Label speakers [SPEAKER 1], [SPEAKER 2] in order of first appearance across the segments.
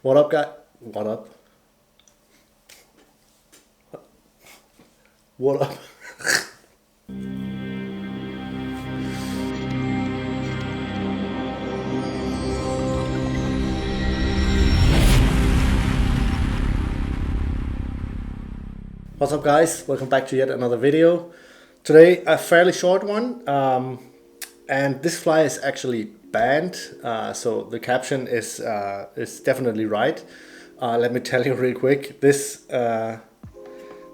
[SPEAKER 1] What up, guy? What up? What up? What's up, guys? Welcome back to yet another video. Today, a fairly short one, and this fly is actually banned. So the caption is definitely right. Let me tell you real quick. This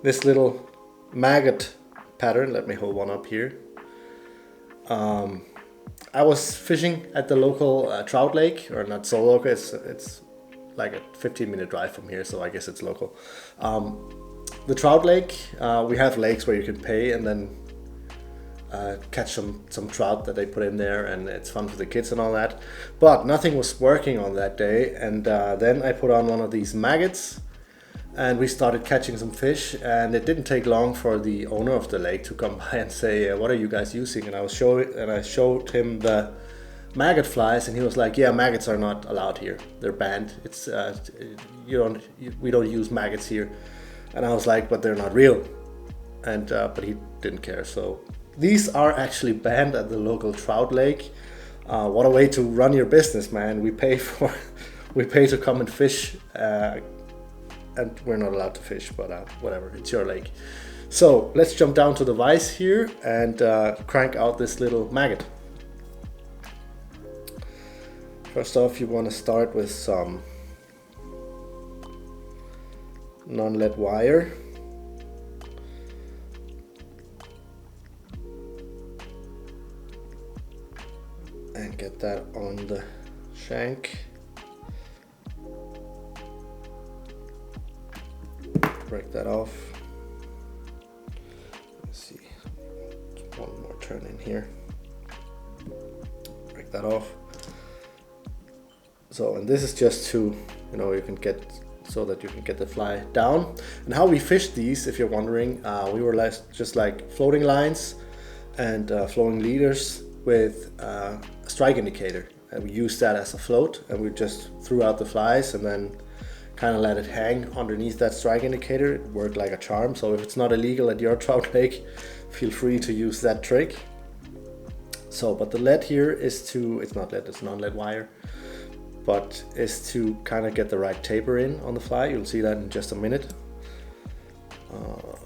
[SPEAKER 1] little maggot pattern. Let me hold one up here. I was fishing at the local trout lake, or not so local. It's like a 15-minute drive from here, so I guess it's local. The trout lake, we have lakes where you can pay and then catch some trout that they put in there, and it's fun for the kids and all that. But nothing was working on that day, and then I put on one of these maggots and we started catching some fish, and it didn't take long for the owner of the lake to come by and say, what are you guys using? And I showed him the maggot flies, and he was like, yeah, maggots are not allowed here. They're banned. It's we don't use maggots here. And I was like, but they're not real. And but he didn't care. So these are actually banned at the local trout lake. What a way to run your business, man. We pay to come and fish, and we're not allowed to fish, but whatever, it's your lake. So let's jump down to the vise here and crank out this little maggot. First off, you want to start with some non-lead wire. And get that on the shank. Break that off. Let's see, one more turn in here. Break that off. So, and this is just to, you can get, so that you can get the fly down. And how we fish these, if you're wondering, we were just like floating lines and flowing leaders with a strike indicator. And we used that as a float, and we just threw out the flies and then kind of let it hang underneath that strike indicator. It worked like a charm. So if it's not illegal at your trout lake, feel free to use that trick. So, but the lead here is it's not lead, it's non-lead wire, but is to kind of get the right taper in on the fly. You'll see that in just a minute.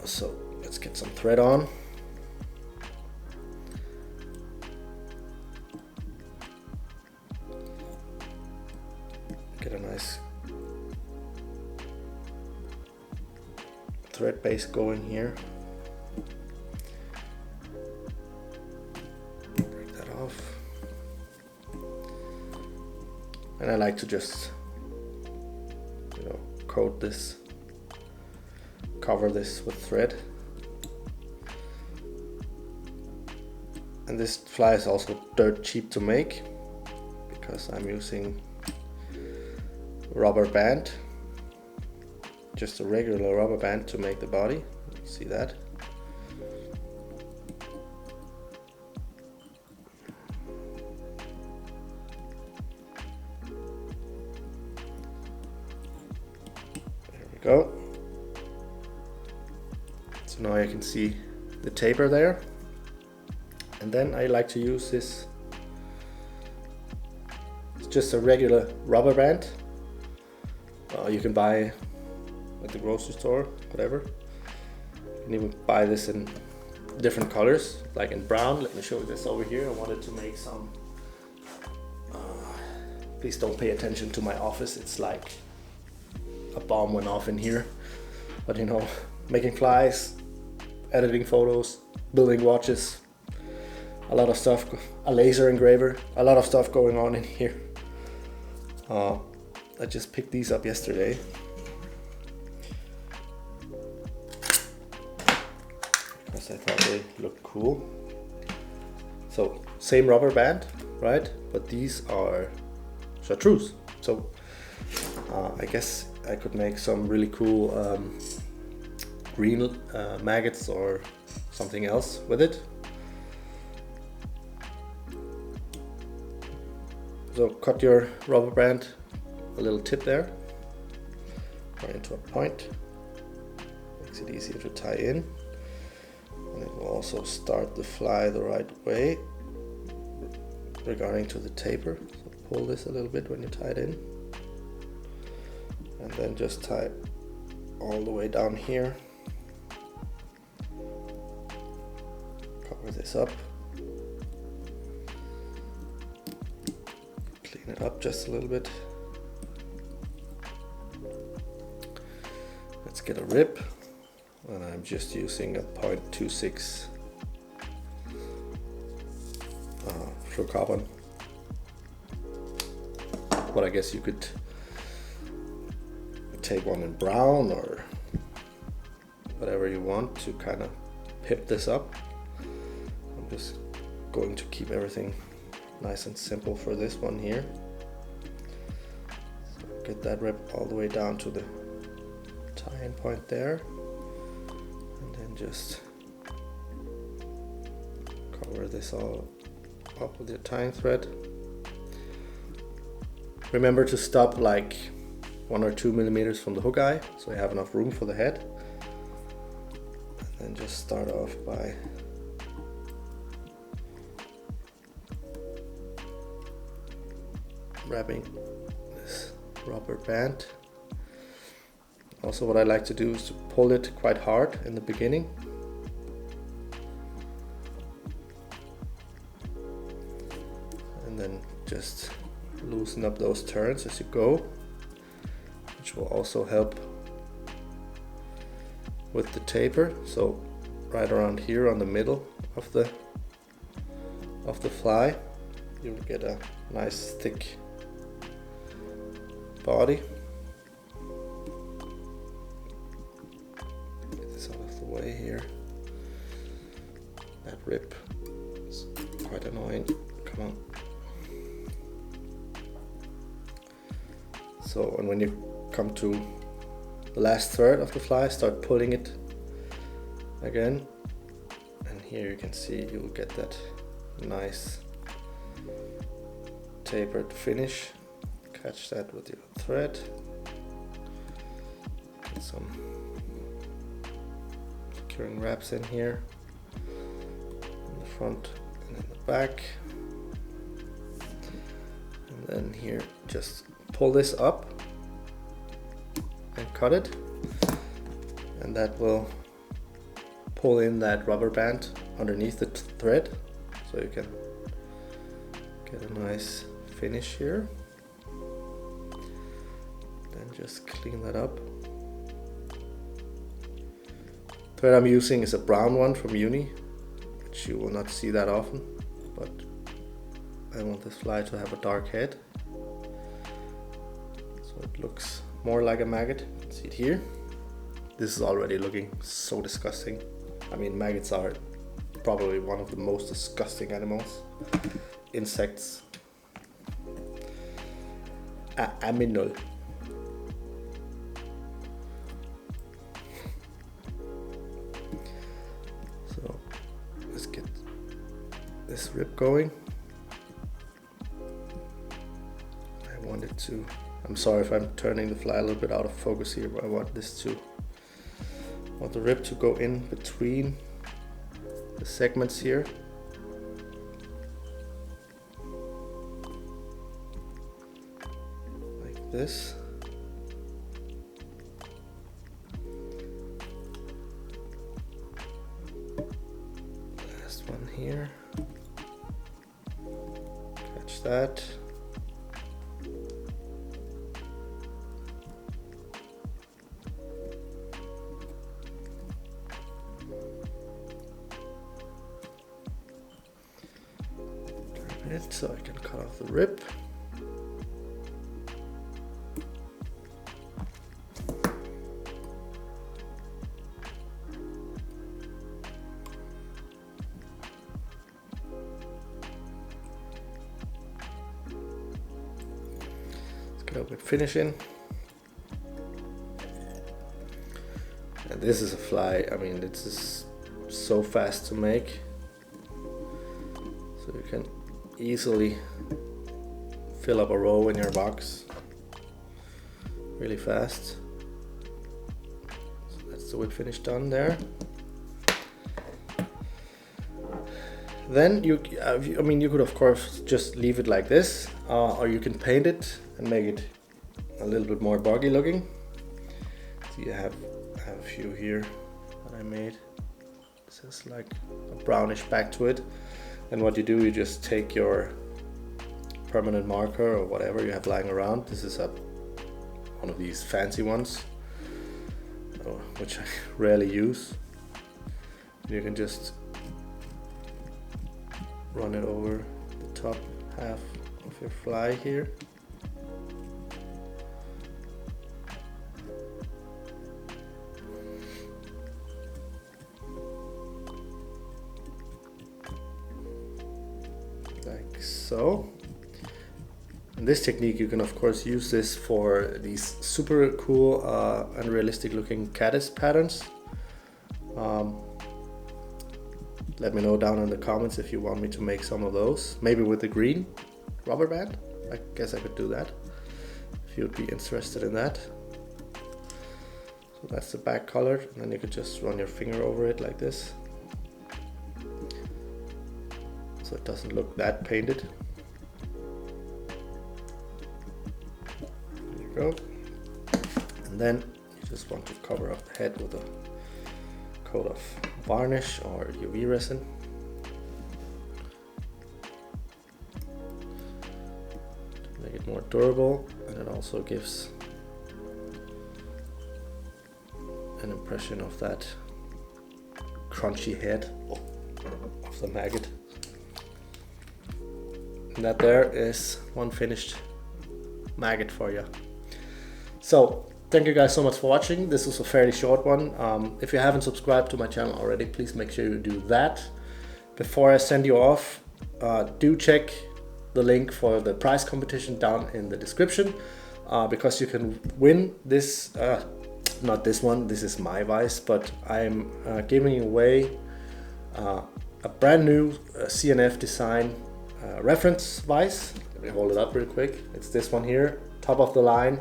[SPEAKER 1] So let's get some thread on. Get a nice thread base going here. Break that off. And I like to just, coat this, cover this with thread. And this fly is also dirt cheap to make because I'm using rubber band, just a regular rubber band to make the body. See that? There we go. So now you can see the taper there. And then I like to use this. It's just a regular rubber band. You can buy at the grocery store, whatever. You can even buy this in different colors, like in brown. Let me show you this over here. I wanted to make some. Please don't pay attention to my office. It's like a bomb went off in here. But making flies, editing photos, building watches, a lot of stuff. A laser engraver, a lot of stuff going on in here. I just picked these up yesterday. Because I thought they looked cool. So, same rubber band, right? But these are chartreuse. So, I guess I could make some really cool green maggots or something else with it. So cut your rubber band a little tip there, or into a point. Makes it easier to tie in. And it will also start the fly the right way regarding to the taper. So pull this a little bit when you tie it in. And then just tie all the way down here. Cover this up. Clean it up just a little bit. Let's get a rib. And I'm just using a 0.26 fluorocarbon. But I guess you could take one in brown or whatever you want to kind of pip this up. I'm just going to keep everything nice and simple for this one here. So get that rib all the way down to the tie-in point there. Just cover this all up with your tying thread. Remember to stop like 1 or 2 millimeters from the hook eye, so you have enough room for the head. And then just start off by wrapping this rubber band. Also, what I like to do is to pull it quite hard in the beginning. And then just loosen up those turns as you go, which will also help with the taper. So right around here on the middle of the fly, you'll get a nice thick body. Way here. That rib is quite annoying. Come on. So, and when you come to the last third of the fly, start pulling it again. And here you can see you'll get that nice tapered finish. Catch that with your thread. Get some wraps in here, in the front and in the back, and then here just pull this up and cut it, and that will pull in that rubber band underneath the thread, so you can get a nice finish here. Then just clean that up. Thread I'm using is a brown one from Uni, which you will not see that often, but I want this fly to have a dark head, so it looks more like a maggot. You can see it here. This is already looking so disgusting. I mean, maggots are probably one of the most disgusting animals. Insects. Aminal. This rib going. I want it to, I'm sorry if I'm turning the fly a little bit out of focus here, but I want the rib to go in between the segments here. Like this. Last one here. That. Turn it so I can cut off the rib. A little bit finishing, and this is a fly. I mean, this is so fast to make, so you can easily fill up a row in your box really fast. That's the whip finish done there. Then you could of course just leave it like this, or you can paint it and make it a little bit more boggy looking. So I have a few here that I made. This is like a brownish back to it. And what you do, you just take your permanent marker or whatever you have lying around. This is one of these fancy ones, which I rarely use. You can just run it over the top half of your fly here. Like so. And this technique, you can of course use this for these super cool and realistic looking caddis patterns. Let me know down in the comments if you want me to make some of those. Maybe with the green rubber band. I guess I could do that if you'd be interested in that. So that's the back color, and then you could just run your finger over it like this, so it doesn't look that painted. There you go. And then you just want to cover up the head with a coat of varnish or UV resin. To make it more durable, and it also gives an impression of that crunchy head of the maggot. And that there is one finished maggot for you. So thank you guys so much for watching. This was a fairly short one. If you haven't subscribed to my channel already, please make sure you do that. Before I send you off, do check the link for the prize competition down in the description, because you can win this, not this one, this is my vise, but I'm giving away a brand new CNF design reference vise. Let me hold it up real quick. It's this one here, top of the line.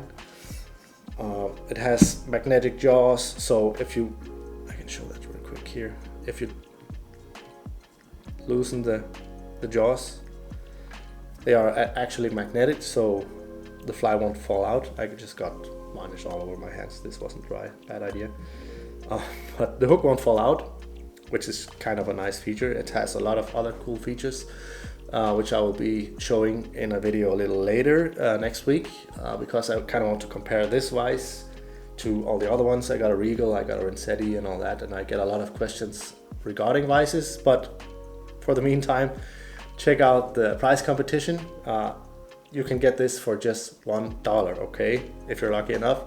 [SPEAKER 1] It has magnetic jaws, so I can show that real quick here. If you loosen the jaws, they are actually magnetic, so the fly won't fall out. I just got varnish all over my hands. This wasn't dry, bad idea. But the hook won't fall out, which is kind of a nice feature. It has a lot of other cool features, which I will be showing in a video a little later next week, because I kind of want to compare this vise to all the other ones. I got a Regal, I got a Rensetti and all that, and I get a lot of questions regarding vices. But for the meantime, check out the prize competition. You can get this for just $1, okay, if you're lucky enough.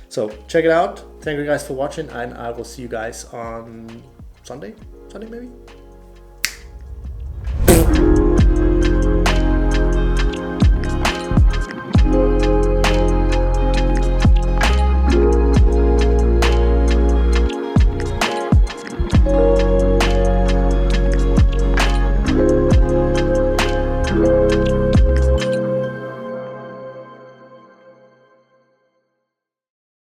[SPEAKER 1] So check it out. Thank you guys for watching, and I will see you guys on Sunday maybe.